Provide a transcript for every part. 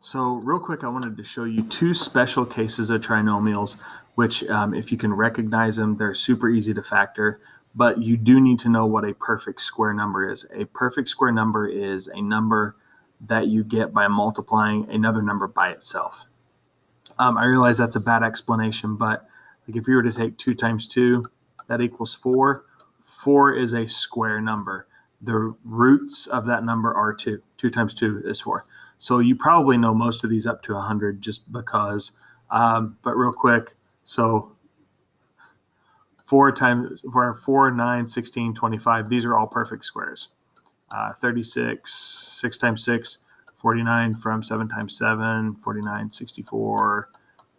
So real quick, I wanted to show you two special cases of trinomials, which if you can recognize them, they're super easy to factor, but you do need to know what a perfect square number is. A perfect square number is a number that you get by multiplying another number by itself. I realize that's a bad explanation, but like if you were to take 2 times 2, that equals 4. 4 is a square number. The roots of that number are 2. 2 times 2 is 4. So you probably know most of these up to 100 just because, but real quick, so 4, 9, 16, 25, these are all perfect squares. 36, 6 times 6, 49 from 7 times 7, 49, 64,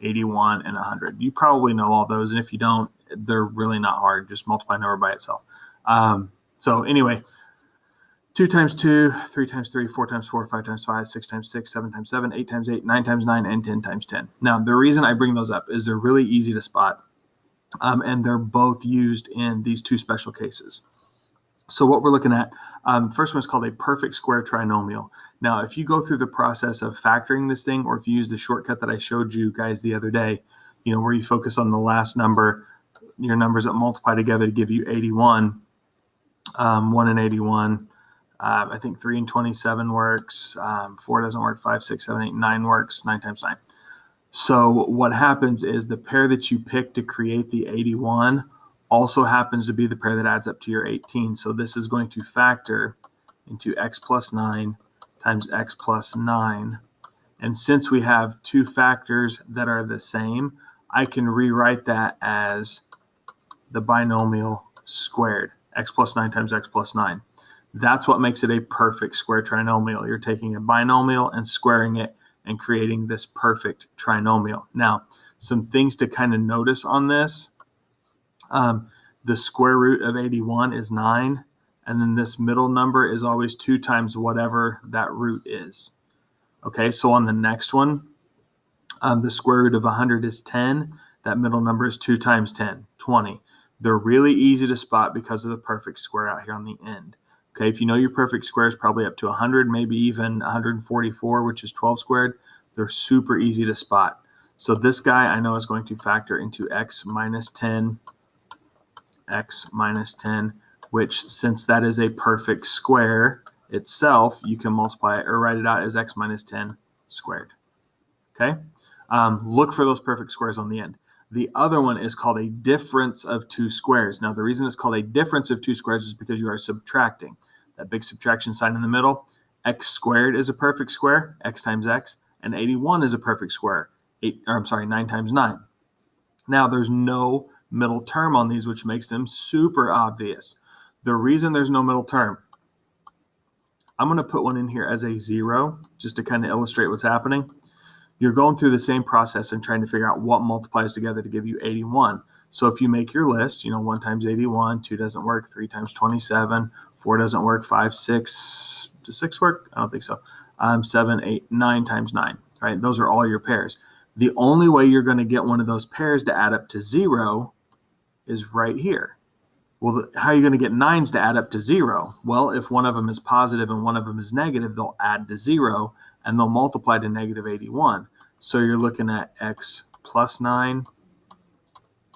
81, and 100. You probably know all those, and if you don't, they're really not hard. Just multiply a number by itself. So anyway, 2 times 2, 3 times 3, 4 times 4, 5 times 5, 6 times 6, 7 times 7, 8 times 8, 9 times 9, and 10 times 10. Now, the reason I bring those up is they're really easy to spot, and they're both used in these two special cases. So what we're looking at, first one is called a perfect square trinomial. Now, if you go through the process of factoring this thing, or if you use the shortcut that I showed you guys the other day, where you focus on the last number, your numbers that multiply together to give you 81, 1 and 81, I think 3 and 27 works, 4 doesn't work, 5, 6, 7, 8, 9 works, 9 times 9. So what happens is the pair that you pick to create the 81 also happens to be the pair that adds up to your 18. So this is going to factor into x plus 9 times x plus 9. And since we have two factors that are the same, I can rewrite that as the binomial squared, x plus 9 times x plus 9. That's what makes it a perfect square trinomial. You're taking a binomial and squaring it and creating this perfect trinomial. Now, some things to kind of notice on this. The square root of 81 is 9, and then this middle number is always 2 times whatever that root is. Okay, so on the next one, the square root of 100 is 10. That middle number is 2 times 10, 20. They're really easy to spot because of the perfect square out here on the end. Okay, if you know your perfect square is probably up to 100, maybe even 144, which is 12 squared, they're super easy to spot. So this guy I know is going to factor into x minus 10, which since that is a perfect square itself, you can multiply it or write it out as x minus 10 squared. Okay, look for those perfect squares on the end. The other one is called a difference of two squares. Now, the reason it's called a difference of two squares is because you are subtracting. That big subtraction sign in the middle, x squared is a perfect square, x times x, and 81 is a perfect square, 9 times 9. Now, there's no middle term on these, which makes them super obvious. The reason there's no middle term, I'm going to put one in here as a 0, just to kind of illustrate what's happening. You're going through the same process and trying to figure out what multiplies together to give you 81. So if you make your list, 1 times 81, 2 doesn't work, 3 times 27, 4 doesn't work, 5, 6, does 6 work? I don't think so. 7, 8, 9 times 9, right? Those are all your pairs. The only way you're going to get one of those pairs to add up to 0 is right here. Well, how are you going to get 9s to add up to 0? Well, if one of them is positive and one of them is negative, they'll add to 0 and they'll multiply to negative 81. So you're looking at x plus 9,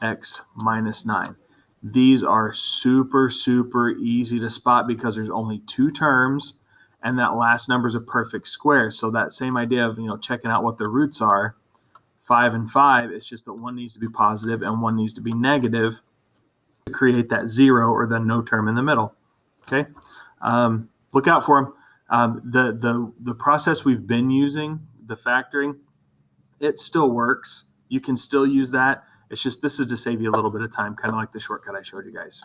x minus 9. These are super, super easy to spot because there's only two terms and that last number is a perfect square. So that same idea of, checking out what the roots are, 5 and 5, it's just that one needs to be positive and one needs to be negative to create that 0 or the no term in the middle. Okay, look out for them. The process we've been using, the factoring, it still works. You can still use that. It's just this is to save you a little bit of time, kind of like the shortcut I showed you guys.